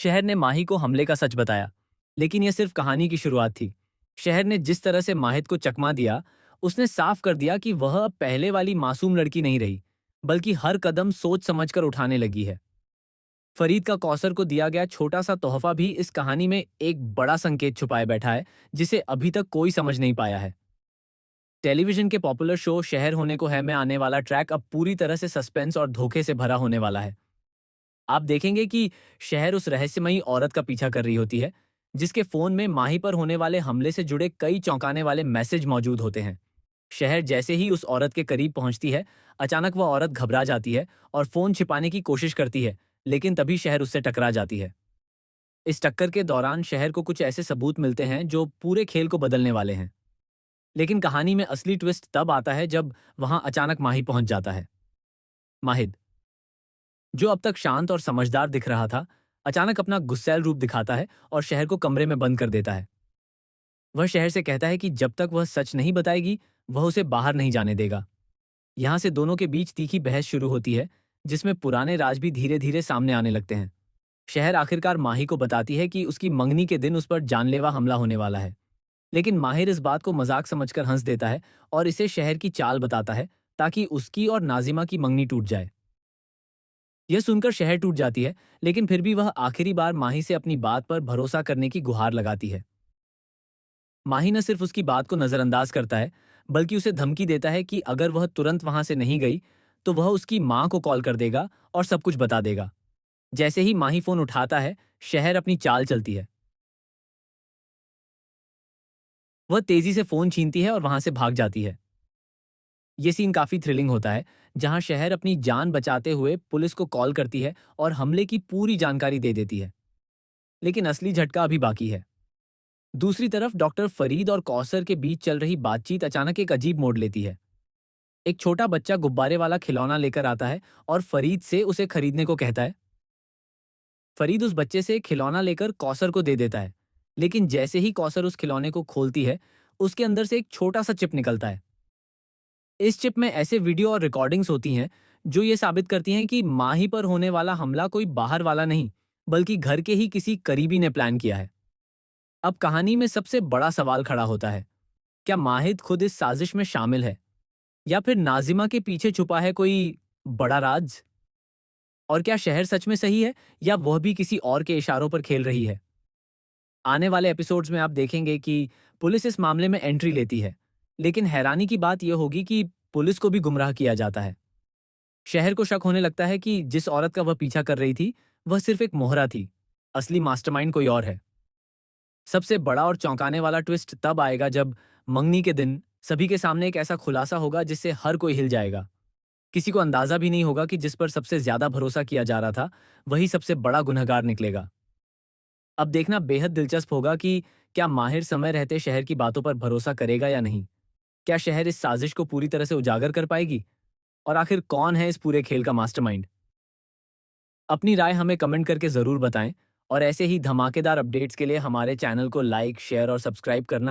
शहर ने माही को हमले का सच बताया, लेकिन यह सिर्फ कहानी की शुरुआत थी। शहर ने जिस तरह से माहिद को चकमा दिया, उसने साफ कर दिया कि वह अब पहले वाली मासूम लड़की नहीं रही, बल्कि हर कदम सोच समझकर उठाने लगी है। फरीद का कौसर को दिया गया छोटा सा तोहफा भी इस कहानी में एक बड़ा संकेत छुपाए बैठा है, जिसे अभी तक कोई समझ नहीं पाया है। टेलीविजन के पॉपुलर शो शहर होने को है में आने वाला ट्रैक अब पूरी तरह से सस्पेंस और धोखे से भरा होने वाला है। आप देखेंगे कि शहर उस रहस्यमयी औरत का पीछा कर रही होती है, जिसके फोन में माही पर होने वाले हमले से जुड़े कई चौंकाने वाले मैसेज मौजूद होते हैं। शहर जैसे ही उस औरत के करीब पहुंचती है, अचानक वह औरत घबरा जाती है और फोन छिपाने की कोशिश करती है, लेकिन तभी शहर उससे टकरा जाती है। इस टक्कर के दौरान शहर को कुछ ऐसे सबूत मिलते हैं जो पूरे खेल को बदलने वाले हैं। लेकिन कहानी में असली ट्विस्ट तब आता है जब वहां अचानक माही पहुंच जाता है। माहिद, जो अब तक शांत और समझदार दिख रहा था, अचानक अपना गुस्सैल रूप दिखाता है और शहर को कमरे में बंद कर देता है। वह शहर से कहता है कि जब तक वह सच नहीं बताएगी, वह उसे बाहर नहीं जाने देगा। यहां से दोनों के बीच तीखी बहस शुरू होती है, जिसमें पुराने राज भी धीरे धीरे सामने आने लगते हैं। शहर आखिरकार माही को बताती है कि उसकी मंगनी के दिन उस पर जानलेवा हमला होने वाला है, लेकिन माहिर इस बात को मजाक समझकर हंस देता है और इसे शहर की चाल बताता है, ताकि उसकी और नाजिमा की मंगनी टूट जाए। यह सुनकर शहर टूट जाती है, लेकिन फिर भी वह आखिरी बार माही से अपनी बात पर भरोसा करने की गुहार लगाती है। माही न सिर्फ उसकी बात को नजरअंदाज करता है, बल्कि उसे धमकी देता है कि अगर वह तुरंत वहां से नहीं गई, तो वह उसकी मां को कॉल कर देगा और सब कुछ बता देगा। जैसे ही माही फोन उठाता है, शहर अपनी चाल चलती है। वह तेजी से फोन छीनती है और वहां से भाग जाती है। ये सीन काफी थ्रिलिंग होता है, जहां शहर अपनी जान बचाते हुए पुलिस को कॉल करती है और हमले की पूरी जानकारी दे देती है। लेकिन असली झटका अभी बाकी है। दूसरी तरफ डॉक्टर फरीद और कौसर के बीच चल रही बातचीत अचानक एक अजीब मोड़ लेती है। एक छोटा बच्चा गुब्बारे वाला खिलौना लेकर आता है और फरीद से उसे खरीदने को कहता है। फरीद उस बच्चे से खिलौना लेकर कौसर को दे देता है, लेकिन जैसे ही कौसर उस खिलौने को खोलती है, उसके अंदर से एक छोटा सा चिप निकलता है। इस चिप में ऐसे वीडियो और रिकॉर्डिंग्स होती हैं जो ये साबित करती हैं कि माही पर होने वाला हमला कोई बाहर वाला नहीं, बल्कि घर के ही किसी करीबी ने प्लान किया है। अब कहानी में सबसे बड़ा सवाल खड़ा होता है, क्या माहिद खुद इस साजिश में शामिल है, या फिर नाजिमा के पीछे छुपा है कोई बड़ा राज? और क्या शहर सच में सही है, या वह भी किसी और के इशारों पर खेल रही है? आने वाले एपिसोड्स में आप देखेंगे कि पुलिस इस मामले में एंट्री लेती है, लेकिन हैरानी की बात यह होगी कि पुलिस को भी गुमराह किया जाता है। शहर को शक होने लगता है कि जिस औरत का वह पीछा कर रही थी, वह सिर्फ एक मोहरा थी, असली मास्टरमाइंड कोई और है। सबसे बड़ा और चौंकाने वाला ट्विस्ट तब आएगा जब मंगनी के दिन सभी के सामने एक ऐसा खुलासा होगा जिससे हर कोई हिल जाएगा। किसी को अंदाजा भी नहीं होगा कि जिस पर सबसे ज्यादा भरोसा किया जा रहा था, वही सबसे बड़ा गुनहगार निकलेगा। अब देखना बेहद दिलचस्प होगा कि क्या माहिर समय रहते शहर की बातों पर भरोसा करेगा या नहीं। क्या शहर इस साजिश को पूरी तरह से उजागर कर पाएगी? और आखिर कौन है इस पूरे खेल का मास्टरमाइंड? अपनी राय हमें कमेंट करके जरूर बताएं, और ऐसे ही धमाकेदार अपडेट्स के लिए हमारे चैनल को लाइक, शेयर और सब्सक्राइब करना